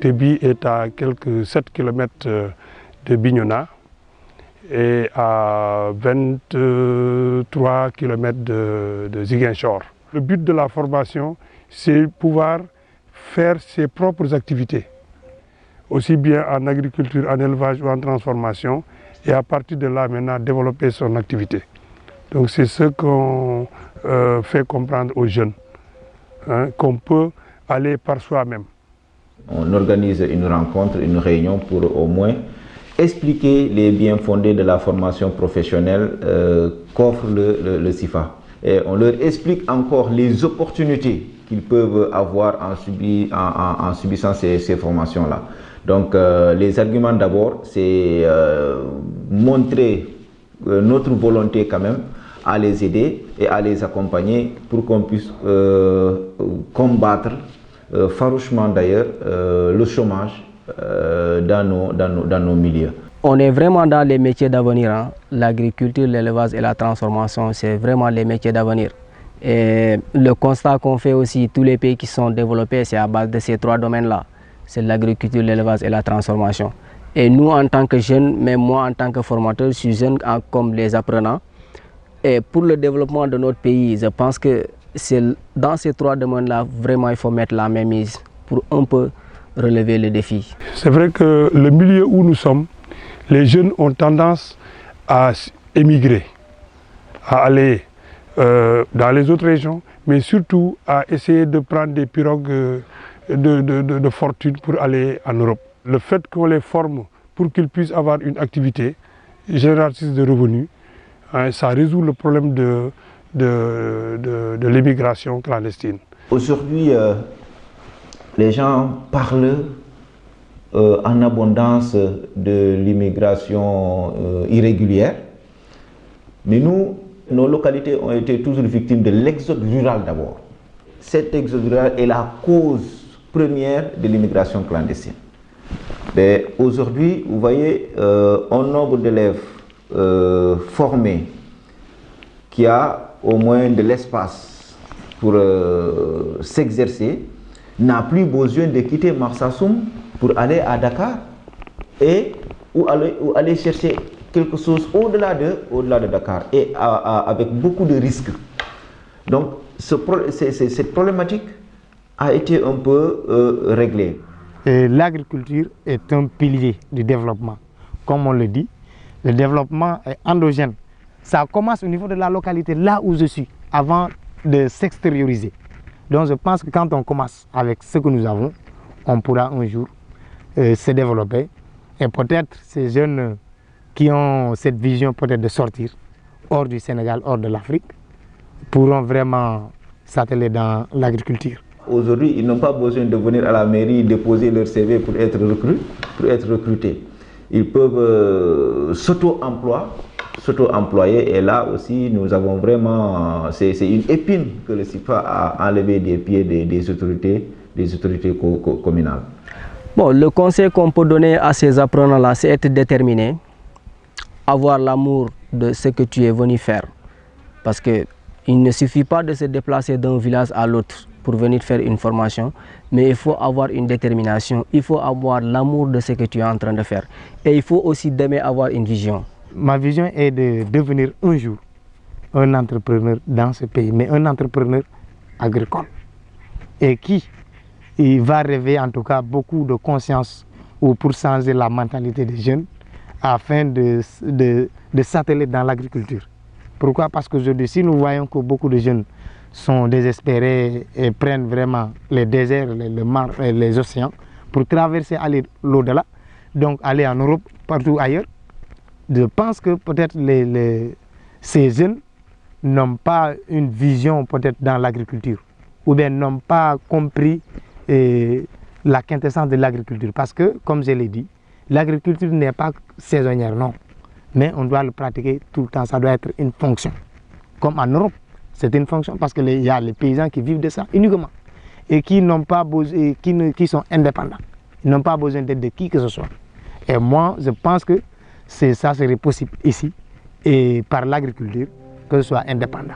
Tébi est à quelques 7 km de Bignona et à 23 km de Ziguinchor. Le but de la formation, c'est pouvoir faire ses propres activités, aussi bien en agriculture, en élevage ou en transformation, et à partir de là maintenant développer son activité. Donc c'est ce qu'on fait comprendre aux jeunes, hein, qu'on peut aller par soi-même. On organise une rencontre, une réunion pour au moins expliquer les biens fondés de la formation professionnelle qu'offre le CIFA. Et on leur explique encore les opportunités qu'ils peuvent avoir en subissant ces formations-là. Donc les arguments d'abord, c'est montrer notre volonté quand même à les aider et à les accompagner pour qu'on puisse combattre farouchement d'ailleurs le chômage dans nos milieux. On est vraiment dans les métiers d'avenir, hein. L'agriculture, l'élevage et la transformation, c'est vraiment les métiers d'avenir. Et le constat qu'on fait aussi, tous les pays qui sont développés, c'est à base de ces trois domaines-là. C'est l'agriculture, l'élevage et la transformation. Et nous, en tant que jeunes, même moi en tant que formateur, je suis jeune comme les apprenants. Et pour le développement de notre pays, je pense que c'est dans ces trois domaines-là, vraiment, il faut mettre la même mise pour un peu relever le défi. C'est vrai que le milieu où nous sommes, les jeunes ont tendance à émigrer, à aller dans les autres régions, mais surtout à essayer de prendre des pirogues de fortune pour aller en Europe. Le fait qu'on les forme pour qu'ils puissent avoir une activité génératrice de revenus, hein, ça résout le problème de l'immigration clandestine. Aujourd'hui, les gens parlent en abondance de l'immigration irrégulière, mais nous, nos localités ont été toujours victimes de l'exode rural d'abord. Cet exode rural est la cause première de l'immigration clandestine. Aujourd'hui, vous voyez, un nombre d'élèves formés qui a au moins de l'espace pour s'exercer n'a plus besoin de quitter Marsassoum pour aller à Dakar ou aller chercher quelque chose au-delà de Dakar et avec beaucoup de risques. Donc cette problématique a été un peu réglée. L'agriculture est un pilier du développement. Comme on le dit, le développement est endogène. Ça commence au niveau de la localité, là où je suis, avant de s'extérioriser. Donc je pense que quand on commence avec ce que nous avons, on pourra un jour se développer. Et peut-être ces jeunes qui ont cette vision peut-être de sortir hors du Sénégal, hors de l'Afrique, pourront vraiment s'atteler dans l'agriculture. Aujourd'hui, ils n'ont pas besoin de venir à la mairie déposer leur CV pour être recrutés. Ils peuvent s'auto-employer et là aussi nous avons vraiment, c'est une épine que le CIFA a enlevé des pieds des autorités communales. Bon, le conseil qu'on peut donner à ces apprenants-là, c'est être déterminé, avoir l'amour de ce que tu es venu faire. Parce qu'il ne suffit pas de se déplacer d'un village à l'autre pour venir faire une formation, mais il faut avoir une détermination, il faut avoir l'amour de ce que tu es en train de faire. Et il faut aussi d'aimer avoir une vision. Ma vision est de devenir un jour un entrepreneur dans ce pays, mais un entrepreneur agricole. Et qui il va rêver en tout cas beaucoup de conscience ou pour changer la mentalité des jeunes afin de s'atteler dans l'agriculture. Pourquoi? Parce qu'aujourd'hui, si nous voyons que beaucoup de jeunes sont désespérés et prennent vraiment les déserts, les océans pour traverser, aller l'au-delà, donc aller en Europe, partout ailleurs, je pense que peut-être ces jeunes n'ont pas une vision peut-être dans l'agriculture ou bien n'ont pas compris la quintessence de l'agriculture. Parce que, comme je l'ai dit, l'agriculture n'est pas saisonnière, non. Mais on doit le pratiquer tout le temps, ça doit être une fonction. Comme en Europe, c'est une fonction parce qu'il y a les paysans qui vivent de ça uniquement et qui n'ont pas besoin, qui sont indépendants. Ils n'ont pas besoin d'aide de qui que ce soit. Et moi, je pense que ça serait possible ici et par l'agriculture que ce soit indépendant.